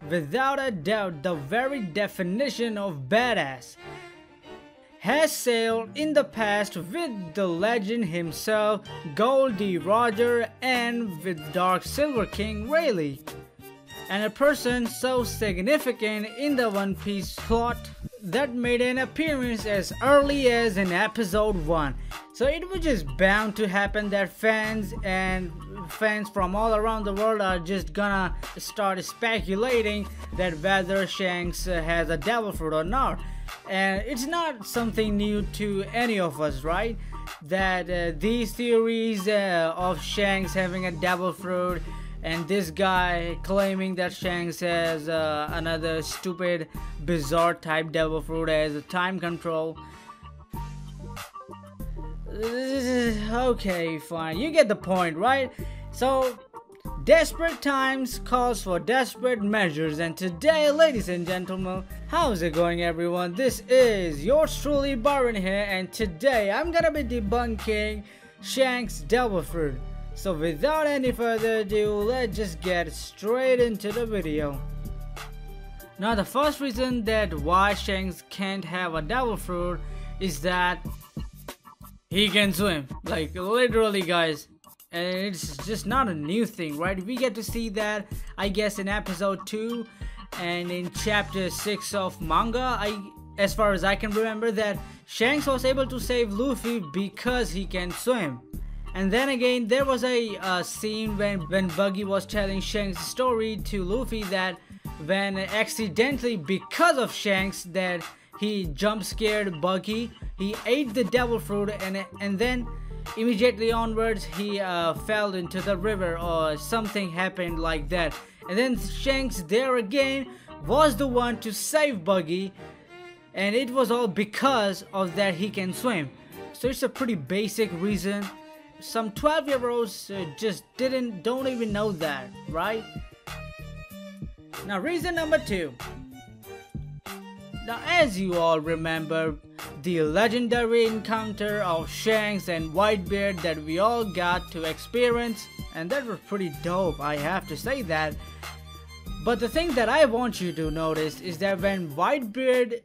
without a doubt the very definition of badass, has sailed in the past with the legend himself, Goldie Roger, and with Dark Silver King Rayleigh, and a person so significant in the One Piece plot that made an appearance as early as in episode 1. So it was just bound to happen that fans from all around the world are just gonna start speculating that whether Shanks has a devil fruit or not. And it's not something new to any of us, right? That these theories of Shanks having a devil fruit and this guy claiming that Shanks has another stupid bizarre type devil fruit as a time control. Okay, fine, you get the point, right? So desperate times calls for desperate measures, and today, ladies and gentlemen, how's it going everyone? This is yours truly Byron here, and today I'm gonna be debunking Shanks' devil fruit. So without any further ado, let's just get straight into the video. Now the first reason that why Shanks can't have a devil fruit is that he can swim, like literally guys. And it's just not a new thing, right? We get to see that, I guess, in episode 2 and in chapter 6 of manga. As far as I can remember, that Shanks was able to save Luffy because he can swim. And then again, there was a scene when Buggy was telling Shanks' story to Luffy that when accidentally, because of Shanks, that he jump scared Buggy, he ate the devil fruit, and then immediately onwards he fell into the river or something happened like that. And then Shanks there again was the one to save Buggy, and it was all because of that he can swim. So it's a pretty basic reason. Some 12-year-olds just don't even know that, right? Now reason number 2. Now as you all remember, the legendary encounter of Shanks and Whitebeard that we all got to experience, and that was pretty dope, I have to say that. But the thing that I want you to notice is that when Whitebeard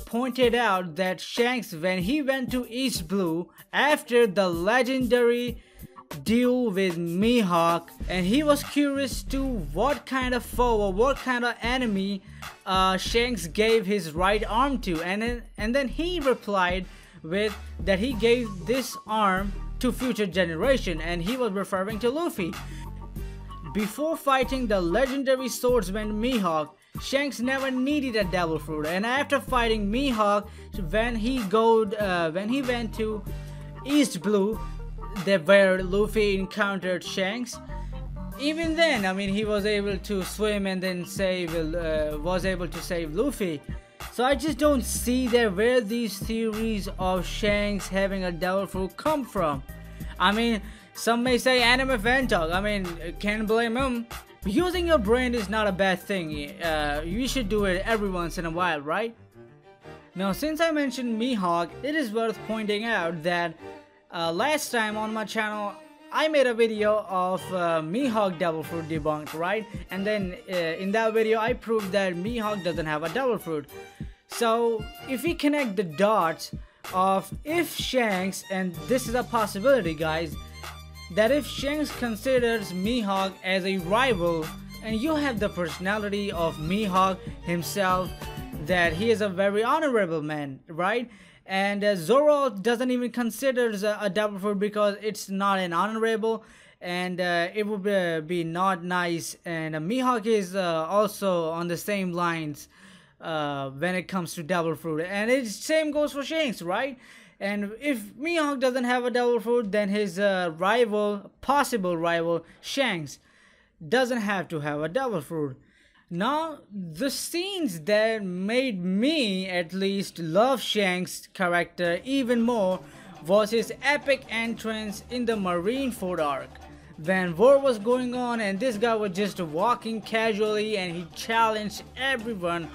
pointed out that Shanks, when he went to East Blue after the legendary duel with Mihawk, and he was curious to what kind of foe or what kind of enemy Shanks gave his right arm to, and then he replied with that he gave this arm to future generation, and he was referring to Luffy. Before fighting the legendary swordsman Mihawk, Shanks never needed a devil fruit, and after fighting Mihawk, when he went to East Blue, where Luffy encountered Shanks, even then, I mean, he was able to swim and then was able to save Luffy. So I just don't see that where these theories of Shanks having a devil fruit come from. I mean, some may say anime fan talk. I mean, can't blame him. Using your brain is not a bad thing. You should do it every once in a while, right? Now, since I mentioned Mihawk, it is worth pointing out that last time on my channel, I made a video of Mihawk devil fruit debunked, right? And then in that video, I proved that Mihawk doesn't have a devil fruit. So if we connect the dots of if Shanks, and this is a possibility guys, that if Shanks considers Mihawk as a rival, and you have the personality of Mihawk himself, that he is a very honorable man, right? And Zoro doesn't even consider a devil fruit because it's not an honorable, and it would be not nice. And Mihawk is also on the same lines when it comes to devil fruit, and it same goes for Shanks, right? And if Mihawk doesn't have a devil fruit, then his possible rival Shanks doesn't have to have a devil fruit. Now, the scenes that made me at least love Shanks' character even more was his epic entrance in the Marineford arc. When war was going on and this guy was just walking casually and he challenged everyone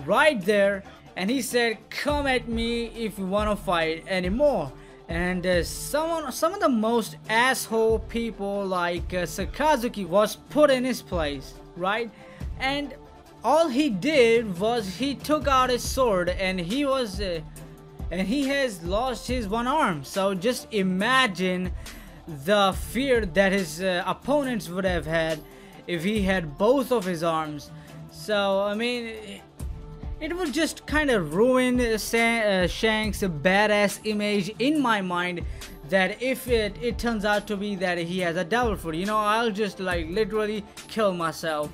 right there, and he said, "Come at me if you want to fight anymore." And some of the most asshole people like Sakazuki was put in his place, right? and all he did was he took out his sword, and he has lost his one arm. So just imagine the fear that his opponents would have had if he had both of his arms. So I mean, it would just kind of ruin Shanks' badass image in my mind, that if it turns out to be that he has a devil fruit, you know, I'll just like literally kill myself.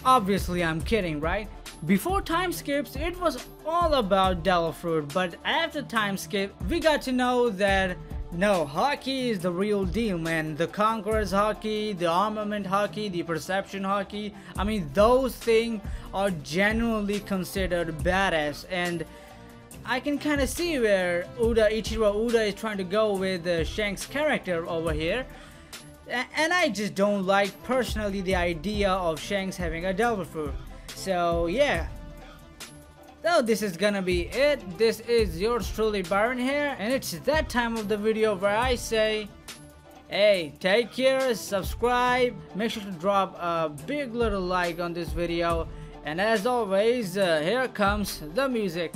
Obviously I'm kidding, right? Before time skips, it was all about devil fruit, but after time skip, we got to know that no, hockey is the real deal, man. The Conqueror's hockey, the armament hockey, the perception hockey, I mean, those things are genuinely considered badass, and I can kind of see where Ichiro Uda is trying to go with Shanks' character over here. And I just don't like personally the idea of Shanks having a devil fruit. So yeah. So this is gonna be it. This is yours truly, Byron here, and it's that time of the video where I say, hey, take care, subscribe, make sure to drop a big little like on this video, and as always, here comes the music.